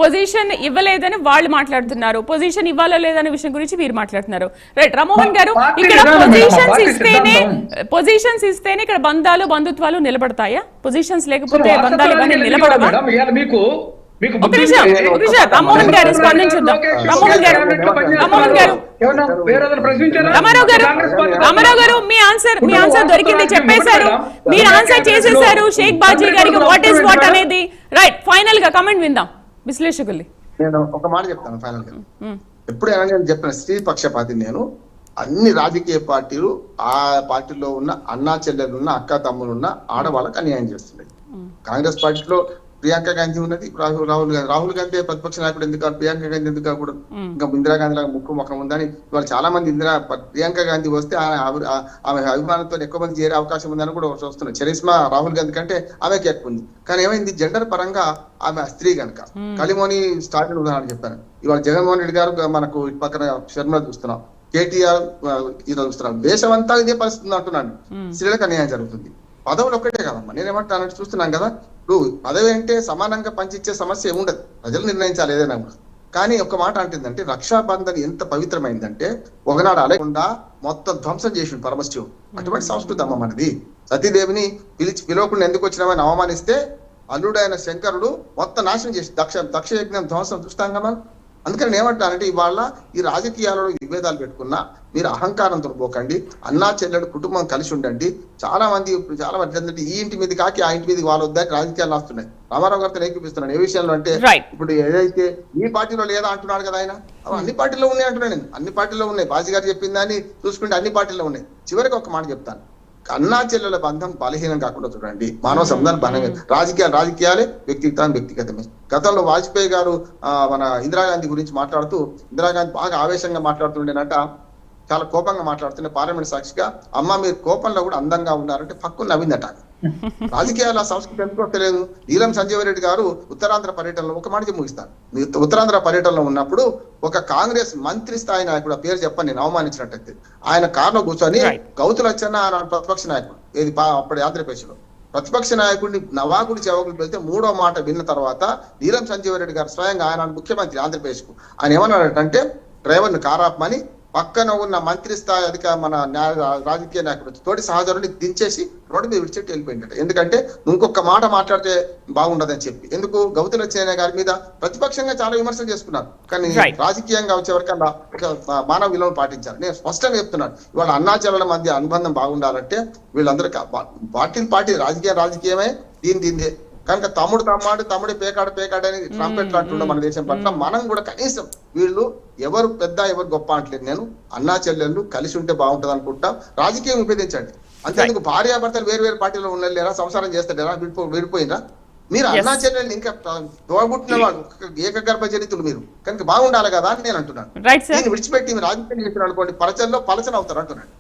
Position ఇవ్వలేదని వాళ్ళు మాట్లాడుతున్నారు, పొజిషన్ ఇవ్వాలో లేదనే విషయం గురించి మీరు మాట్లాడుతున్నారు. రైట్ రామ్మోహన్ గారు, ఇక్కడ పొజిషన్స్ ఇస్తేనే ఇక్కడ బంధాలు బంధుత్వాలు నిలబడతాయా? పొజిషన్స్ లేకపోతే బంధాలు ఇవన్నీ నిలబడవా? రామ్మోహన్ గారు స్పందించుద్దాం. రామారావు గారు మీ ఆన్సర్ దొరికింది, చెప్పేశారు, మీరు ఆన్సర్ చేసేశారు షేక్ బాజీ గారికి వాట్ ఈస్ వాట్ అనేది. రైట్, ఫైనల్ గా కమెంట్ విందాం విశ్లేషకుల్ని. నేను ఒక మాట చెప్తాను ఫైనల్ గా. ఎప్పుడు నేను చెప్పిన స్త్రీ పక్షపాతి, నేను అన్ని రాజకీయ పార్టీలు ఆ పార్టీలో ఉన్న అన్నా చెల్లెలు ఉన్న అక్క తమ్ములు ఉన్న ఆడవాళ్ళకి అన్యాయం చేస్తున్నాయి. కాంగ్రెస్ పార్టీలో ప్రియాంక గాంధీ ఉన్నది, రాహుల్ గాంధీ ప్రతిపక్ష నాయకుడు ఎందుకు కాదు, ప్రియాంక గాంధీ ఎందుకు కాకూడదు? ఇంకా ఇందిరాగాంధీ లాగా ముక్కు ముఖం ఉందని ఇవాళ చాలా మంది ప్రియాంక గాంధీ వస్తే ఆమె అభిమానంతో ఎక్కువ మంది చేరే అవకాశం ఉందని కూడా చూస్తున్నాయి. చరిస్మా రాహుల్ గాంధీ కంటే ఆమెకి ఎక్కువ ఉంది. కానీ ఏమైంది, జెండర్ పరంగా ఆమె స్త్రీ కనుక. కలిమోని స్టార్టింగ్ ఉదాహరణ చెప్పాను. ఇవాళ జగన్మోహన్ రెడ్డి గారు మనకు ఇటు పక్కన శర్మ చూస్తున్నాం, కేటీఆర్ ఈరోజు చూస్తున్నాం. దేశం అంతా ఇదే పరిస్థితి అంటున్నాను. స్త్రీలకు అన్యాయం జరుగుతుంది. పదవులు ఒక్కటే కదమ్మా, నేనేమంటాను చూస్తున్నాం కదా. ఇప్పుడు పదవి అంటే సమానంగా పంచిచ్చే సమస్య ఏముండదు, ప్రజలు నిర్ణయించాలి ఏదైనా. కానీ ఒక మాట అంటుందంటే, రక్షాబంధన్ ఎంత పవిత్రమైందంటే ఒకనాడు అలకుండా మొత్తం ధ్వంసం చేసిండు పరమశివుడు. అటువంటి సంస్కృతి అమ్మ మనది. సతీదేవిని పిలవకుండా ఎందుకు వచ్చినామని అవమానిస్తే అల్లుడైన శంకరుడు మొత్తం నాశనం చేసి దక్ష యజ్ఞం ధ్వంసం చూస్తాం కదా. అందుకని ఏమంటానంటే, ఇవాళ ఈ రాజకీయాలలో విభేదాలు పెట్టుకున్నా మీరు అహంకారంతో పోకండి, అన్నా చెల్లెడు కుటుంబం కలిసి ఉండండి. చాలా మంది ఏంటంటే ఈ ఇంటి మీద కాకి ఆ ఇంటి మీదకి వాళ్ళు వద్దని రాజకీయాలు వస్తున్నాయి. రామారావు గారితో ఏకీపిస్తున్నాను ఏ విషయంలో అంటే, ఇప్పుడు ఏదైతే ఈ పార్టీలో లేదా అంటున్నాడు కదా ఆయన, అన్ని పార్టీలో ఉన్నాయి అంటున్నాను నేను. అన్ని పార్టీలో ఉన్నాయి, బాజీ గారు చెప్పిందని చూసుకుంటే అన్ని పార్టీలో ఉన్నాయి. చివరికి ఒక మాట చెప్తాను, అన్నా చెల్లెల బంధం బలహీనం కాకుండా చూడండి. మానవ సముదాయం బలమే, రాజకీయాలే, వ్యక్తిగతమే. గతంలో వాజ్పేయి గారు మన ఇందిరాగాంధీ గురించి మాట్లాడుతూ, ఇందిరాగాంధీ బాగా ఆవేశంగా మాట్లాడుతుండేనట, చాలా కోపంగా మాట్లాడుతుండే పార్లమెంట్ సాక్షిగా, అమ్మ మీరు కోపంలో కూడా అందంగా ఉన్నారంటే పక్కన నవ్విందట. రాజకీయాల సంస్కృతి ఎందుకో తెలియదు. నీలం సంజీవ రెడ్డి గారు ఉత్తరాంధ్ర పర్యటనలో ఒక మాట ముగిస్తాను. ఉత్తరాంధ్ర పర్యటనలో ఉన్నప్పుడు ఒక కాంగ్రెస్ మంత్రి స్థాయి నాయకుడు, ఆ పేరు చెప్పని నేను అవమానించినట్టయితే, ఆయన కారులో కూర్చొని గౌతులు వచ్చన్న ఆయన ప్రతిపక్ష నాయకుడు ఏది అప్పుడు ఆంధ్రప్రదేశ్ లో ప్రతిపక్ష నాయకుడిని నవాగుడి చెవకులు వెళ్తే మూడో మాట విన్న తర్వాత నీలం సంజీవ రెడ్డి గారు స్వయంగా ఆయన ముఖ్యమంత్రి ఆంధ్రప్రదేశ్ కు ఆయన ఏమన్నాడంటే, డ్రైవర్ని కారాపమని పక్కన ఉన్న మంత్రి స్థాయి మన రాజకీయ నాయకుడు తోటి సహచరుని దించేసి రోడ్డు మీద విడిచెట్టి వెళ్ళిపోయిందట. ఎందుకంటే ఇంకొక మాట మాట్లాడితే బాగుండదని చెప్పి. ఎందుకు గౌతుల చేనే గారి మీద ప్రతిపక్షంగా చాలా విమర్శలు చేసుకున్నారు, కానీ రాజకీయంగా వచ్చేవరకల్లా ఒక మానవ విలువను పాటించారు. నేను స్పష్టంగా చెప్తున్నాను, ఇవాళ అన్నాచరుల మధ్య అనుబంధం బాగుండాలంటే వీళ్ళందరూ పార్టీ రాజకీయమే దీనిదే కనుక తమ్ముడే పేకాడని ట్రంపెట్లు అంటుండే మన దేశం పట్ల. మనం కూడా కనీసం వీళ్ళు ఎవరు పెద్ద ఎవరు గొప్ప అంటలేదు. నేను అన్నా చెల్లెళ్ళు కలిసి ఉంటే బాగుంటది అనుకుంటాం. రాజకీయం విభేదించండి అంతేందుకు. భార్యాభర్తలు వేరు పార్టీలో ఉండలేరా, సంసారం చేస్తారా, విడిపోయినరా? మీరు అన్నా చెల్లెళ్ళు ఇంకా తోడబుట్టిన వాడు ఏకగర్భ చరిత్రులు మీరు, కనుక బాగుండాలి కదా అని నేను అంటున్నాను. దీన్ని విడిచిపెట్టి మీరు రాజకీయం చేసిన అనుకోండి, పలచన అవుతారు అంటున్నాను.